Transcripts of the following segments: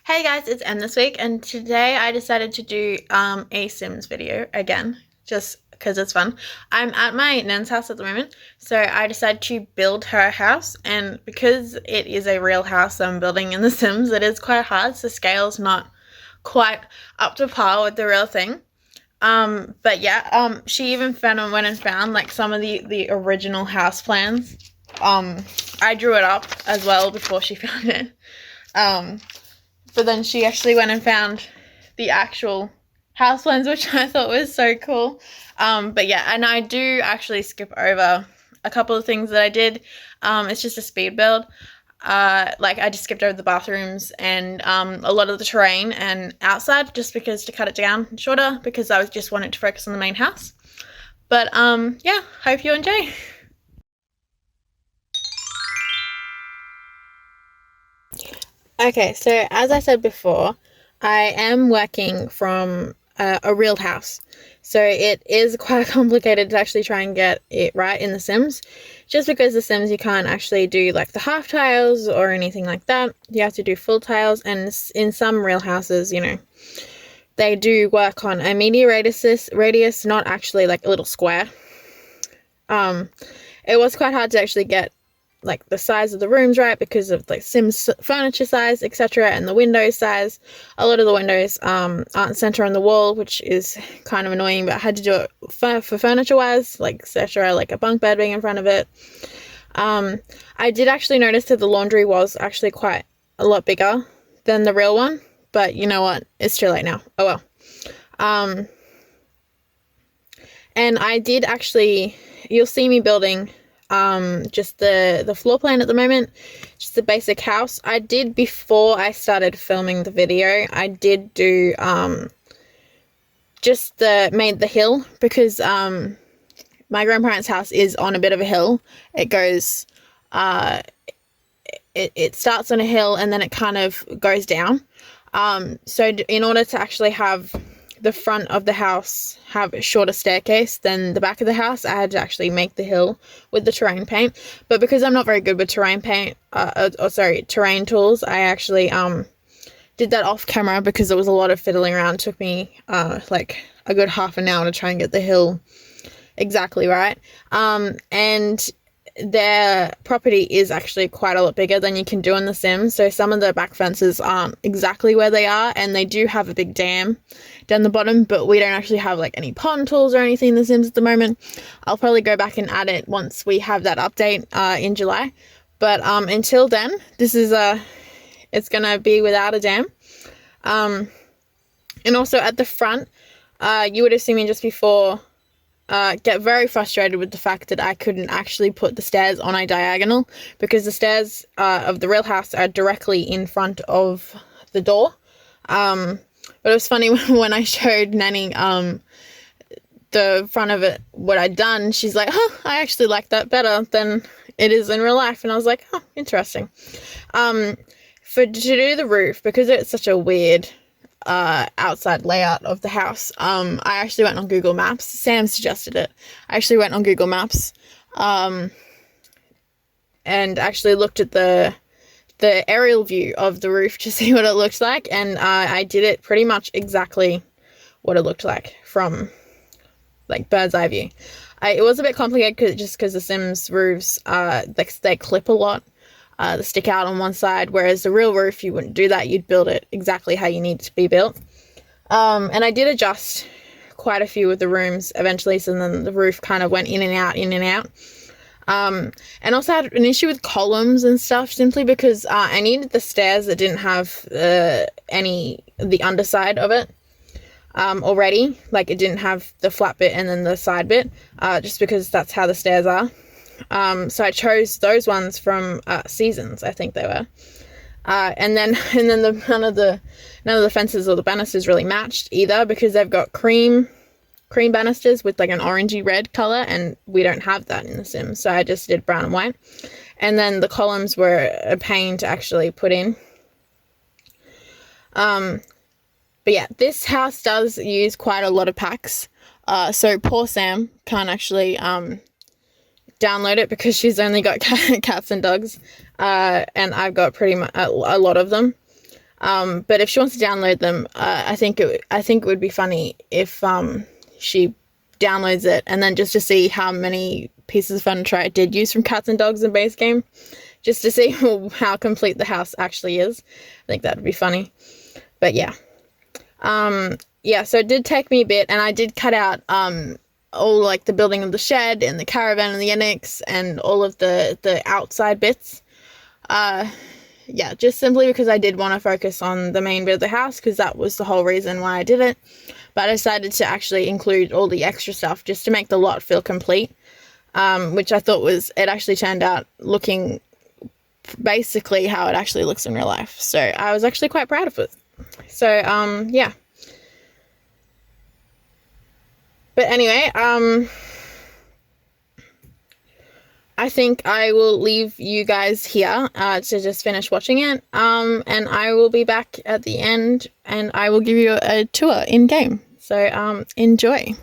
Hey guys, it's Em this week, and today I decided to do a Sims video again, just because it's fun. I'm at my nan's house at the moment, so I decided to build her house, and because it is a real house I'm building in The Sims, it is quite hard, so scale's not quite up to par with the real thing. But yeah, she even went and found like some of the original house plans. I drew it up as well before she found it. Um, but then she actually went and found the actual house plans, which I thought was so cool. But yeah, and I do actually skip over a couple of things that I did. It's just a speed build. Like I just skipped over the bathrooms and a lot of the terrain and outside just because to cut it down shorter because I was just wanted to focus on the main house. But yeah, hope you enjoy. Okay, so as I said before, I am working from a real house. So it is quite complicated to actually try and get it right in The Sims. Just because The Sims you can't actually do like the half tiles or anything like that. You have to do full tiles, and in some real houses, they do work on a media radius, not actually like a little square. It was quite hard to actually get like the size of the rooms right because of like Sims furniture size, etc., and the window size. A lot of the windows aren't center on the wall, which is kind of annoying, but I had to do it for furniture wise, like etc., like a bunk bed being in front of it. I did actually notice that the laundry was actually quite a lot bigger than the real one, but you know what? It's too late now. Oh well. And I did actually, you'll see me building just the floor plan at the moment, just the basic house. I did, before I started filming the video, I did do just made the hill because my grandparents' house is on a bit of a hill. It goes it starts on a hill and then it kind of goes down. So in order to actually have the front of the house have a shorter staircase than the back of the house, I had to actually make the hill with the terrain paint. But because I'm not very good with terrain paint, terrain tools, I actually did that off camera because it was a lot of fiddling around. It took me like a good half an hour to try and get the hill exactly right. And their property is actually quite a lot bigger than you can do in The Sims. So some of the back fences aren't exactly where they are, and they do have a big dam down the bottom, but we don't actually have like any pond tools or anything in The Sims at the moment. I'll probably go back and add it once we have that update in July. But until then, this is it's gonna be without a dam. And also at the front, you would have seen me just before get very frustrated with the fact that I couldn't actually put the stairs on a diagonal because the stairs of the real house are directly in front of the door. But it was funny when I showed Nanny the front of it, what I'd done. She's like, I actually like that better than it is in real life. And I was like, interesting. To do the roof, because it's such a weird outside layout of the house, I actually went on Google Maps. Sam suggested it. I actually went on Google Maps and actually looked at the aerial view of the roof to see what it looked like, and I did it pretty much exactly what it looked like from like bird's eye view. It was a bit complicated because the Sims roofs they clip a lot. They stick out on one side, whereas the real roof, you wouldn't do that. You'd build it exactly how you need it to be built. And I did adjust quite a few of the rooms eventually, so then the roof kind of went in and out, in and out. And also had an issue with columns and stuff, simply because I needed the stairs that didn't have the underside of it already. Like it didn't have the flat bit and then the side bit, just because that's how the stairs are. So I chose those ones from Seasons, I think they were. And then none of the fences or the banisters really matched either, because they've got cream banisters with like an orangey red color, and we don't have that in The Sims. So I just did brown and white. And then the columns were a pain to actually put in. But yeah, this house does use quite a lot of packs. So poor Sam can't actually download it because she's only got cats and dogs, and I've got pretty much a lot of them. But if she wants to download them, I think it would be funny if she downloads it and then just to see how many pieces of furniture I did use from Cats and Dogs in base game, just to see how complete the house actually is. I think that would be funny. But yeah. Yeah, so it did take me a bit, and I did cut out all like the building of the shed and the caravan and the annex and all of the outside bits. Yeah, just simply because I did want to focus on the main bit of the house, because that was the whole reason why I did it. But I decided to actually include all the extra stuff just to make the lot feel complete, which I thought it actually turned out looking basically how it actually looks in real life. So I was actually quite proud of it. So, yeah. But anyway, I think I will leave you guys here to just finish watching it, and I will be back at the end, and I will give you a tour in-game. So, enjoy.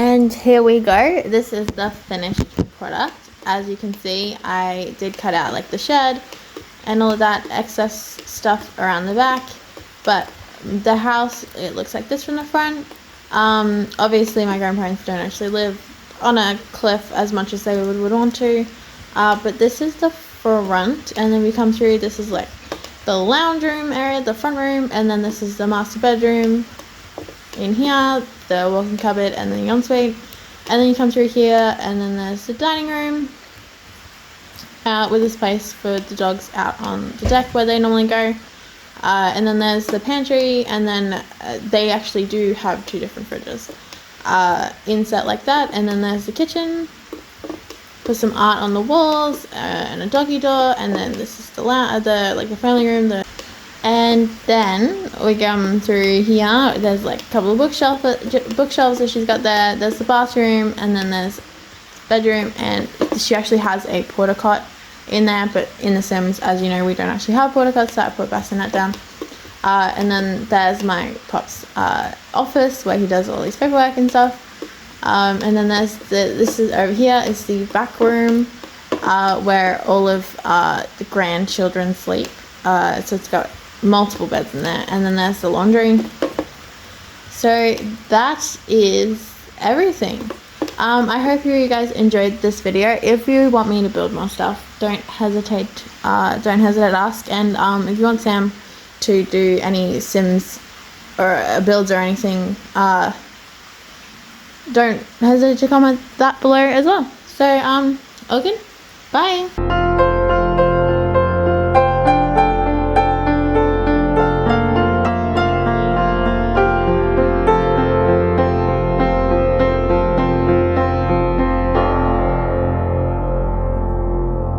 And here we go. This is the finished product. As you can see, I did cut out like the shed and all of that excess stuff around the back, but the house, it looks like this from the front. Obviously my grandparents don't actually live on a cliff as much as they would want to, but this is the front, and then we come through. This is like the lounge room area, the front room, and then this is the master bedroom in here, the walk-in cupboard, and then the ensuite. And then you come through here, and then there's the dining room with a space for the dogs out on the deck where they normally go. And then there's the pantry, and then they actually do have two different fridges inset like that. And then there's the kitchen, put some art on the walls, and a doggy door. And then this is the family room. And then we come through here. There's like a couple of bookshelves that she's got there. There's the bathroom, and then there's bedroom, and she actually has a porta cot in there, but in The Sims, as you know, we don't actually have porta cots, so I put bassinet down. And then there's my pop's office where he does all his paperwork and stuff. And then there's this is over here is the back room where all of the grandchildren sleep. So it's got multiple beds in there, and then there's the laundry. So that is everything. I hope you guys enjoyed this video. If you want me to build more stuff, don't hesitate to ask. And if you want Sam to do any Sims or builds or anything, don't hesitate to comment that below as well. So all good, bye.